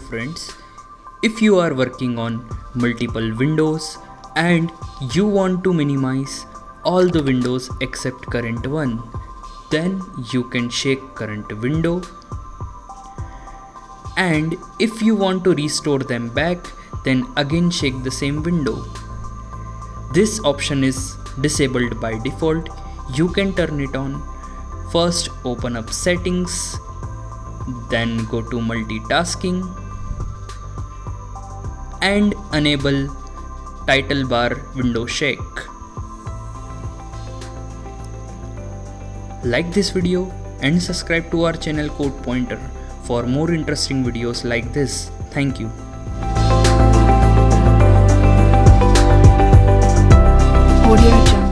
friends, if you are working on multiple windows and you want to minimize all the windows except current one, then you can shake current window. And if you want to restore them back, then again shake the same window. This option is disabled by default. You can turn it on. First open up settings, then go to multitasking and enable title bar window shake. Like this video and subscribe to our channel Code Pointer for more interesting videos like this. Thank you. Audio Jungle.